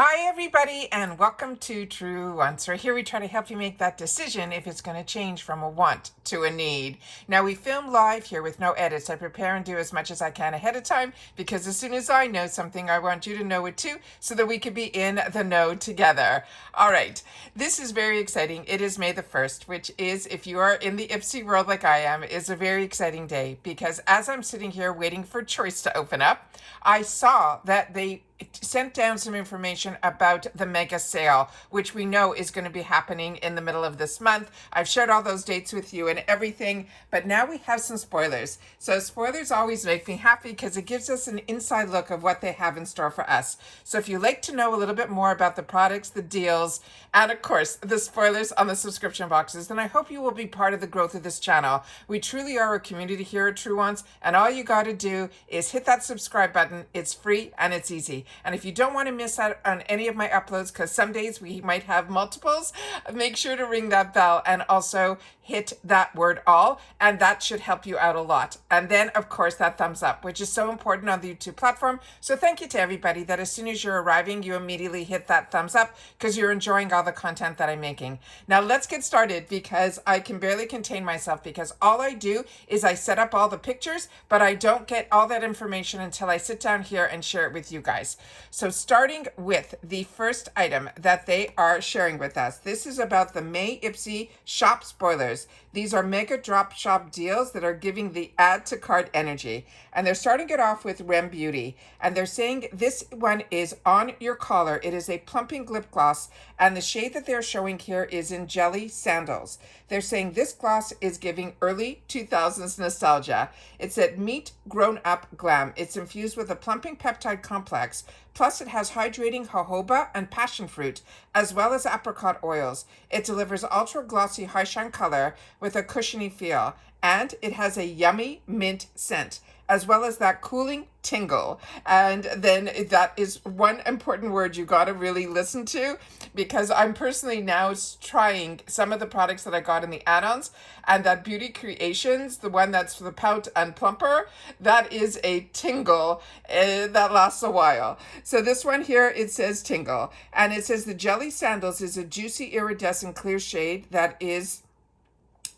Hi, everybody, and welcome to Truewants. Right here, we try to help you make that decision if it's going to change from a want to a need. Now, we film live here with no edits. I prepare and do as much as I can ahead of time because as soon as I know something, I want you to know it too so that we could be in the know together. All right, this is very exciting. It is May the 1st, which is, if you are in the Ipsy world like I am, is a very exciting day because as I'm sitting here waiting for Choice to open up, I saw that they sent down some information about the mega sale, which we know is going to be happening in the middle of this month. I've shared all those dates with you and everything, but now we have some spoilers. So spoilers always make me happy because it gives us an inside look of what they have in store for us. So if you'd like to know a little bit more about the products, the deals, and of course the spoilers on the subscription boxes, then I hope you will be part of the growth of this channel. We truly are a community here at Truewants, and all you got to do is hit that subscribe button. It's free and it's easy. And if you don't want to miss out on any of my uploads, because some days we might have multiples, make sure to ring that bell and also hit that word all, and that should help you out a lot. And then, of course, that thumbs up, which is so important on the YouTube platform. So thank you to everybody that as soon as you're arriving, you immediately hit that thumbs up because you're enjoying all the content that I'm making. Now let's get started because I can barely contain myself because all I do is I set up all the pictures, but I don't get all that information until I sit down here and share it with you guys. So starting with the first item that they are sharing with us, this is about the May Ipsy shop spoilers. These are mega drop shop deals that are giving the add to cart energy. And they're starting it off with REM Beauty. And they're saying this one is on your collar. It is a plumping lip gloss. And the shade that they're showing here is in Jelly Sandals. They're saying this gloss is giving early 2000s nostalgia. It's at Meet Grown Up Glam. It's infused with a plumping peptide complex. Plus, it has hydrating jojoba and passion fruit, as well as apricot oils. It delivers ultra glossy high shine color with a cushiony feel, and it has a yummy mint scent, as well as that cooling tingle. And then that is one important word you got to really listen to, because I'm personally now trying some of the products that I got in the add-ons, and that Beauty Creations, the one that's for the pout and plumper, that is a tingle that lasts a while. So this one here, it says tingle, and it says the Jelly Sandals is a juicy iridescent clear shade that is,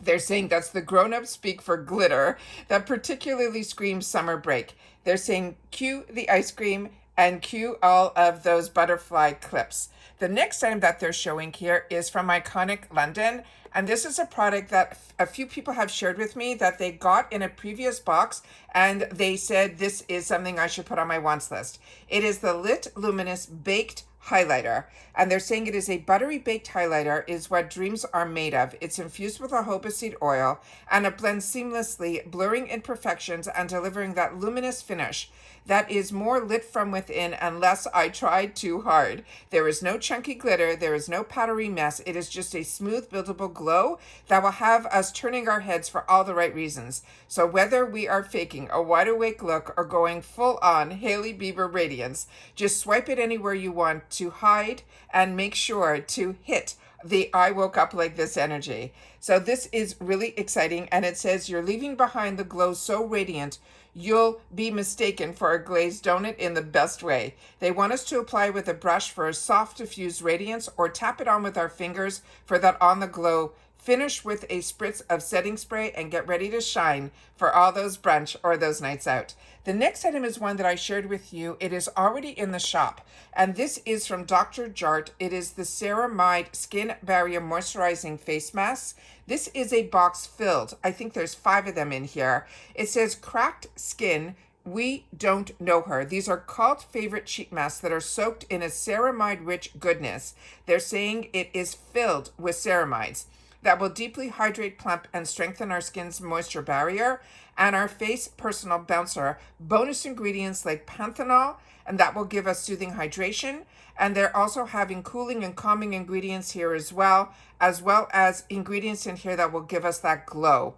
they're saying that's the grown-up speak for glitter that particularly screams summer break. They're saying cue the ice cream and cue all of those butterfly clips. The next item that they're showing here is from Iconic London. And this is a product that a few people have shared with me that they got in a previous box, and they said this is something I should put on my wants list. It is the Lit Luminous Baked Highlighter, and they're saying it is a buttery baked highlighter is what dreams are made of. It's infused with jojoba seed oil, and it blends seamlessly, blurring imperfections and delivering that luminous finish that is more lit from within unless I tried too hard. There is no chunky glitter, there is no powdery mess. It is just a smooth, buildable glow that will have us turning our heads for all the right reasons. So whether we are faking a wide awake look or going full on Hailey Bieber radiance, just swipe it anywhere you want to hide and make sure to hit the I woke up like this energy. So this is really exciting, and it says you're leaving behind the glow so radiant you'll be mistaken for a glazed donut in the best way. They want us to apply with a brush for a soft diffused radiance or tap it on with our fingers for that on the glow. Finish with a spritz of setting spray and get ready to shine for all those brunch or those nights out. The next item is one that I shared with you. It is already in the shop, and this is from Dr. Jart. It is the Ceramide Skin Barrier Moisturizing Face Mask. This is a box filled. I think there's 5 of them in here. It says cracked skin. We don't know her. These are cult favorite sheet masks that are soaked in a ceramide-rich goodness. They're saying it is filled with ceramides that will deeply hydrate, plump, and strengthen our skin's moisture barrier and our face personal bouncer. Bonus ingredients like panthenol, and that will give us soothing hydration. And they're also having cooling and calming ingredients here as well as ingredients in here that will give us that glow.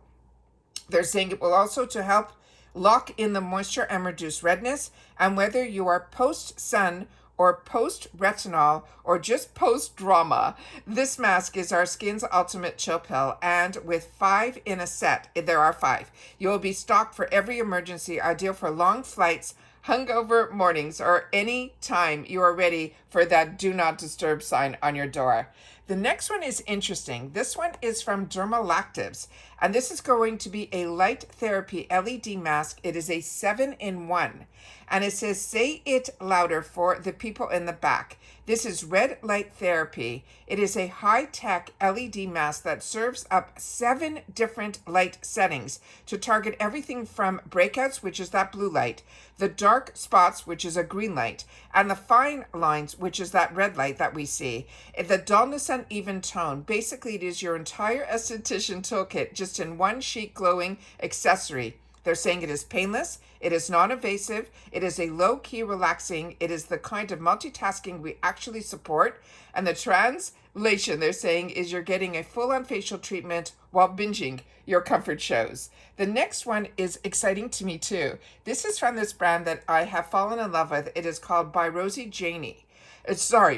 They're saying it will also to help lock in the moisture and reduce redness. And whether you are post-sun or post-retinol or just post-drama, this mask is our skin's ultimate chill pill. And with 5 in a set, there are 5. You will be stocked for every emergency, ideal for long flights, hungover mornings, or any time you are ready for that do not disturb sign on your door. The next one is interesting. This one is from Dermalactives, and this is going to be a light therapy LED mask. It is a 7-in-1, and it says, say it louder for the people in the back. This is red light therapy. It is a high-tech LED mask that serves up 7 different light settings to target everything from breakouts, which is that blue light, the dark spots, which is a green light, and the fine lines, which is that red light that we see. The dullness and even tone. Basically, it is your entire esthetician toolkit just in one chic glowing accessory. They're saying it is painless, it is non-invasive, it is a low-key relaxing, it is the kind of multitasking we actually support, and the translation they're saying is you're getting a full-on facial treatment while binging your comfort shows. The next one is exciting to me too. This is from this brand that I have fallen in love with. It is called by Rosie Jane.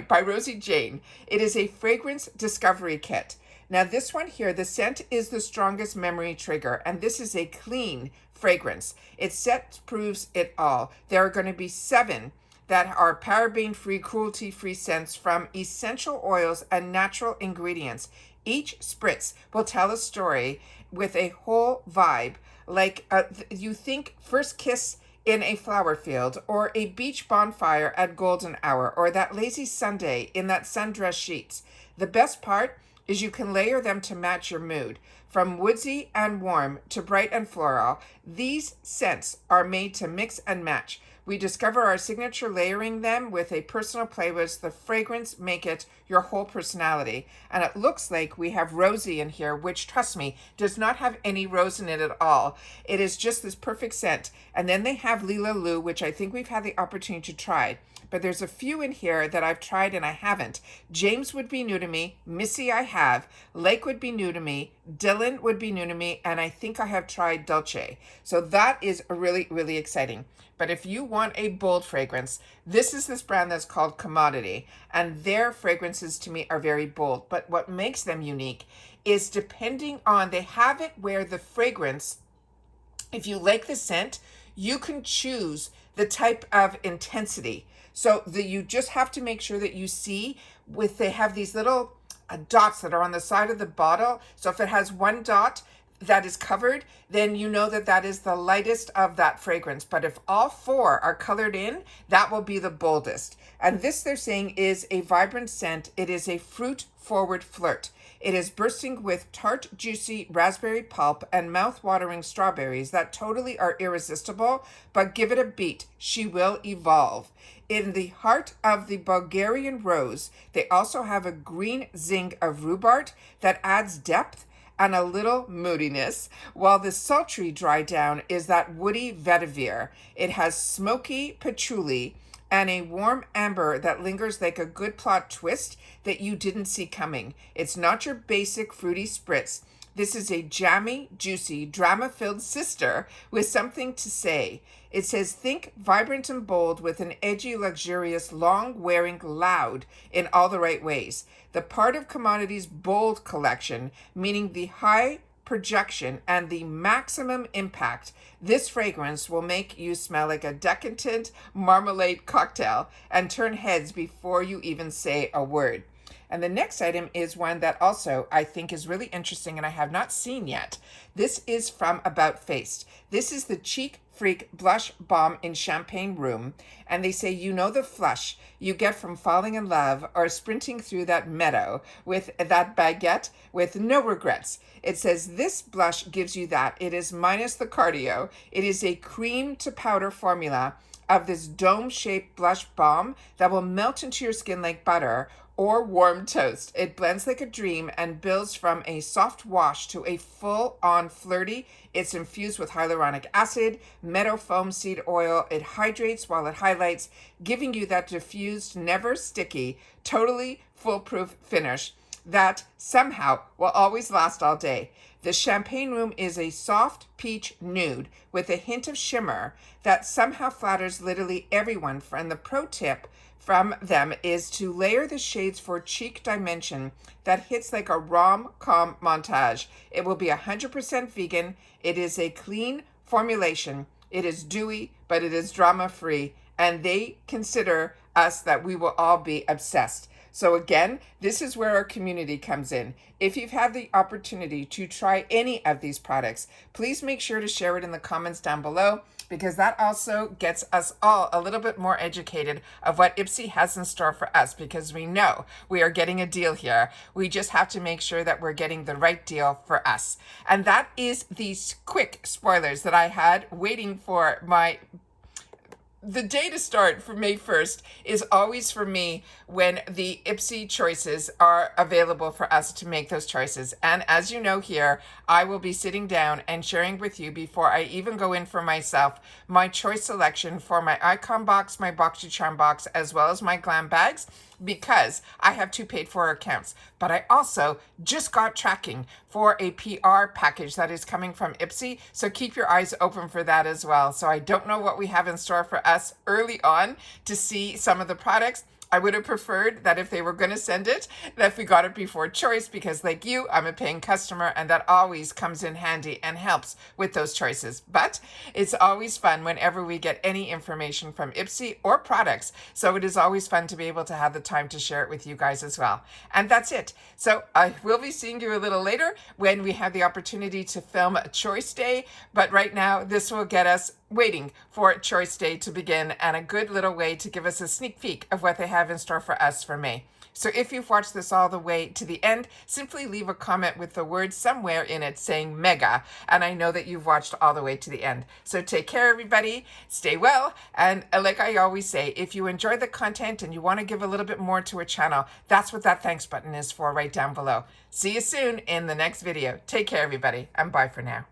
By Rosie Jane. It is a fragrance discovery kit. Now this one here, the scent is the strongest memory trigger, and this is a clean fragrance. Its scent proves it all. There are going to be 7 that are paraben-free, cruelty-free scents from essential oils and natural ingredients. Each spritz will tell a story with a whole vibe, like you think first kiss in a flower field, or a beach bonfire at golden hour, or that lazy Sunday in that sundress sheets. The best part is you can layer them to match your mood. From woodsy and warm to bright and floral, these scents are made to mix and match. We discover our signature layering them with a personal play with the fragrance, make it your whole personality. And it looks like we have Rosie in here, which, trust me, does not have any rose in it at all. It is just this perfect scent. And then they have Lila Lou, which I think we've had the opportunity to try. But there's a few in here that I've tried and I haven't. James would be new to me. Missy I have. Lake would be new to me. Dylan would be new to me. And I think I have tried Dulce. So that is really, really exciting. But if you want a bold fragrance, this is this brand that's called Commodity. And their fragrances to me are very bold. But what makes them unique is depending on, they have it where the fragrance, if you like the scent, you can choose the type of intensity. So you just have to make sure that you see they have these little dots that are on the side of the bottle. So if it has 1 dot that is covered, then you know that that is the lightest of that fragrance. But if all 4 are colored in, that will be the boldest. And this, they're saying, is a vibrant scent. It is a fruit-forward flirt. It is bursting with tart, juicy raspberry pulp and mouth-watering strawberries that totally are irresistible, but give it a beat. She will evolve. In the heart of the Bulgarian rose, they also have a green zing of rhubarb that adds depth and a little moodiness, while the sultry dry down is that woody vetiver. It has smoky patchouli and a warm amber that lingers like a good plot twist that you didn't see coming. It's not your basic fruity spritz. This is a jammy, juicy, drama-filled sister with something to say. It says, think vibrant and bold with an edgy, luxurious, long-wearing, loud in all the right ways. The part of Commodity's bold collection, meaning the high projection and the maximum impact, this fragrance will make you smell like a decadent marmalade cocktail and turn heads before you even say a word. And the next item is one that also I think is really interesting and I have not seen yet. This is from About Face. This is the Cheek Freak Blush Balm in Champagne Room. And they say, you know the flush you get from falling in love or sprinting through that meadow with that baguette with no regrets. It says this blush gives you that. It is minus the cardio. It is a cream to powder formula of this dome-shaped blush balm that will melt into your skin like butter or warm toast. It blends like a dream and builds from a soft wash to a full-on flirty. It's infused with hyaluronic acid, meadow foam seed oil. It hydrates while it highlights, giving you that diffused, never sticky, totally foolproof finish that somehow will always last all day. The Champagne Room is a soft peach nude with a hint of shimmer that somehow flatters literally everyone. And the pro tip from them is to layer the shades for cheek dimension that hits like a rom-com montage. It will be 100% vegan. It is a clean formulation. It is dewy, but it is drama-free, and they consider us that we will all be obsessed. So again, this is where our community comes in. If you've had the opportunity to try any of these products, please make sure to share it in the comments down below, because that also gets us all a little bit more educated of what Ipsy has in store for us, because we know we are getting a deal here. We just have to make sure that we're getting the right deal for us. And that is these quick spoilers that I had waiting for the day to start for May 1st is always for me when the Ipsy choices are available for us to make those choices. And as you know here, I will be sitting down and sharing with you before I even go in for myself, my choice selection for my icon box, my BoxyCharm box, as well as my glam bags, because I have 2 paid for accounts. But I also just got tracking for a PR package that is coming from Ipsy. So keep your eyes open for that as well. So I don't know what we have in store for us early on to see some of the products. I would have preferred that if they were going to send it, that if we got it before choice, because like you, I'm a paying customer, and that always comes in handy and helps with those choices. But it's always fun whenever we get any information from Ipsy or products. So it is always fun to be able to have the time to share it with you guys as well. And that's it. So I will be seeing you a little later when we have the opportunity to film a choice day. But right now, this will get us waiting for choice day to begin, and a good little way to give us a sneak peek of what they have in store for us for May. So if you've watched this all the way to the end, simply leave a comment with the word somewhere in it saying mega, and I know that you've watched all the way to the end. So take care, everybody, stay well, and like I always say, if you enjoy the content and you want to give a little bit more to a channel, that's what that thanks button is for right down below. See you soon in the next video. Take care, everybody, and bye for now.